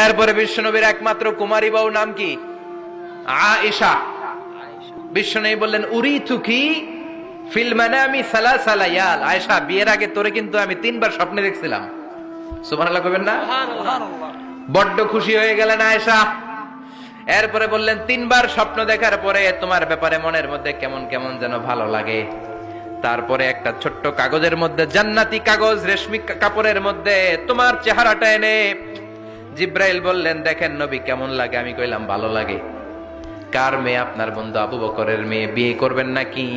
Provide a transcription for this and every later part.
এরপরে বিশ্বনবীর একমাত্র কুমারী বউ নাম কি? আয়েশা। বিশ্বনবী বললেন উরিতুকি ফিল মানামি সালাসা লায়াল। আয়েশা, বিয়ের আগে তোরে কিন্তু আমি 3 বার স্বপ্নে দেখছিলাম। সুবহানাল্লাহ কইবেন না? বড্ড খুশি হয়ে গেলেন আয়েশা। এরপরে বললেন 3 বার স্বপ্ন দেখার পরে তোমার ব্যাপারে মনের মধ্যে কেমন কেমন যেন ভালো লাগে। তারপরে একটা ছোট্ট কাগজের মধ্যে, জান্নাতি কাগজ, রেশমি কাপড়ের মধ্যে তোমার চেহারাটা এনে জিব্রাইল বললেন দেখেন নবী কেমন লাগে। আমি কইলাম ভালো লাগে। কার মেয়ে? আপনার বন্ধু আবু বকরের মেয়ে, বিয়ে করবেন নাকি?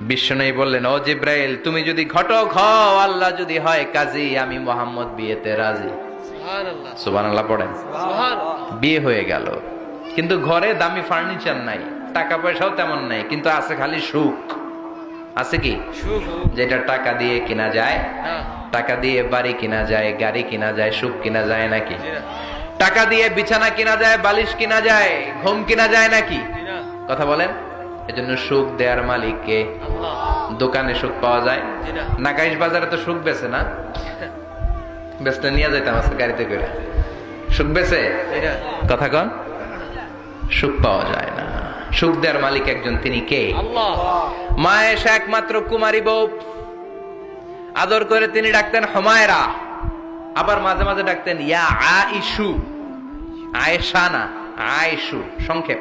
বিশ্বনবী বললেন ও জিব্রাইল, তুমি যদি ঘটক হও, আল্লাহ যদি হয় কাজী, আমি মুহাম্মদ বিয়েতে রাজি। সুবহানাল্লাহ, সুবহানাল্লাহ পড়েন। বিয়ে হয়ে গেল, কিন্তু ঘরে দামি ফার্নিচার নাই, টাকা পয়সাও তেমন নাই, কিন্তু আছে খালি সুখ। আছে কি? যেটা টাকা দিয়ে কিনা যায়। টাকা দিয়ে বাড়ি কিনা যায়, গাড়ি কিনা যায়, সুখ কিনা যায় নাকি? টাকা দিয়ে বিছানা কিনা যায়, বালিশ কিনা যায়, ঘুম কিনা যায় নাকি? কথা বলেন। এজন্য সুখ দেয়ার মালিক কে? আল্লাহ। দোকানে সুখ পাওয়া যায়? নাকাইশ বাজারে তো সুখ বেচে না? বেচতে নিয়ে যাইতাম আজকে গাড়িতে করে। সুখ বেচে? কথা কন। সুখ পাওয়া যায় না। সুখ দেয়ার মালিক একজন, তিনি কে? আল্লাহ। মা আয়েশা একমাত্র কুমারী বউ, আদর করে তিনি ডাকতেন হুমায়রা, আবার মাঝে মাঝে ডাকতেন ইয়া আইশু। আয়েশা না, আয়েশু, সংক্ষেপ।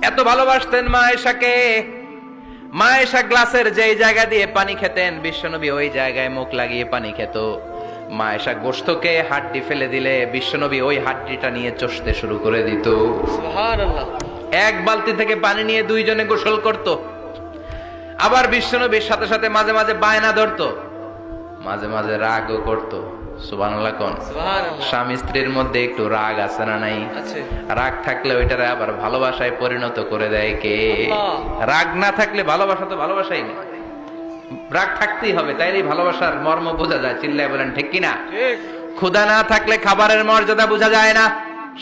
এত ভালোবাসতেন মা আয়েশাকে। মা আয়েশা গ্লাসের যেই জায়গা দিয়ে পানি খেতেন, বিশ্বনবী ওই জায়গায় মুখ লাগিয়ে পানি খেত। মা আয়েশা গোশতকে হাড্ডি ফেলে দিলে বিশ্বনবী ওই হাড্ডিটা নিয়ে চষতে শুরু করে দিত। সুবহানাল্লাহ। এক বালতি থেকে পানি নিয়ে দুইজনে গোসল করত। আবার বিশ্বনবীর সাথে সাথে মাঝে মাঝে বায়না ধরতো, মাঝে মাঝে রাগও করতো। সুবহানাল্লাহ কোন? স্বামী স্ত্রীর মধ্যে একটু রাগ আছে না নাই? রাগ থাকলে ওইটারে আবার ভালোবাসায় পরিণত করে দেয় কে? রাগ না থাকলে ভালোবাসা তো ভালোবাসাই না। রাগ থাকতেই হবে, তাইলেই ভালোবাসার মর্ম বোঝা যায়। চিল্লায় বলেন ঠিক কিনা? ক্ষুধা না থাকলে খাবারের মর্যাদা বোঝা যায় না।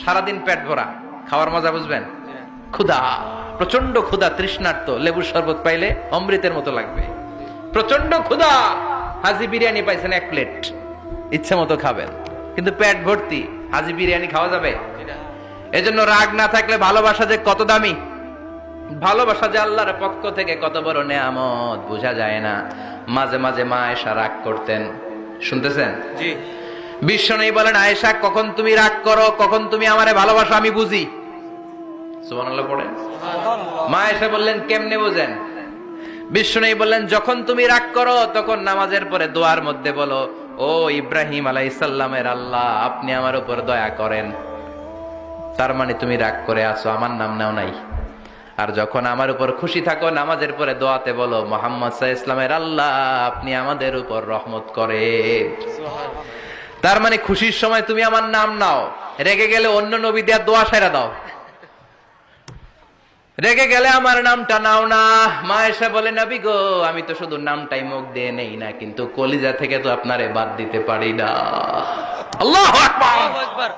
সারাদিন পেট ভরা, খাওয়ার মজা বুঝবেন? ক্ষুধা, প্রচন্ড ক্ষুধা, তৃষ্ণার্ত, লেবুর শরবত পাইলে অমৃতের মতো লাগবে। প্রচন্ড ক্ষুধা, হাজি বিরিয়ানি পাইছেন 1 প্লেট, ইচ্ছে মতো খাবেন, কিন্তু পেট ভর্তি, হাজি বিরিয়ানি খাওয়া যাবে? এজন্য রাগ না থাকলে ভালোবাসা যে কত দামি, ভালোবাসা যে আল্লাহর পক্ষ থেকে কত বড় নেয়ামত বোঝা যায় না। মাঝে মাঝে মা আয়েশা রাগ করতেন। শুনতেছেন? জি। বিশ্বনবী বলেন আয়েশা, কখন তুমি রাগ করো, কখন তুমি আমারে ভালোবাসো আমি বুঝি। সুবহানাল্লাহ পড়েন। মা আয়েশা বললেন কেমনে বোঝেন? বিশ্বনবী বললেন যখন তুমি রাগ করো তখন নামাজের পরে দোয়ার মধ্যে বলো, ও ইব্রাহিম আলাইহিস সালামের আল্লাহ, আপনি আমার উপর দয়া করেন। তার মানে তুমি রাগ করে আছো, আমার নাম নাও নাই। আর যখন আমার উপর খুশি থাকো নামাজের পরে দোয়াতে বলো, মুহাম্মদ সাল্লাল্লাহু আলাইহি ওয়াসাল্লামের আল্লাহ, আপনি আমাদের উপর রহমত করেন। তার মানে খুশির সময় তুমি আমার নাম নাও, রেগে গেলে অন্য নবী দেয়া দোয়া সাইরা দাও। রেগে গেলে আমার নামটা নাও না। মা আয়েশা বলে নবী গো, আমি তো শুধু নামটাই মুখ দিয়ে নেই না, কিন্তু কলিজা থেকে তো আপনারে বাদ দিতে পারি না। আল্লাহু আকবার।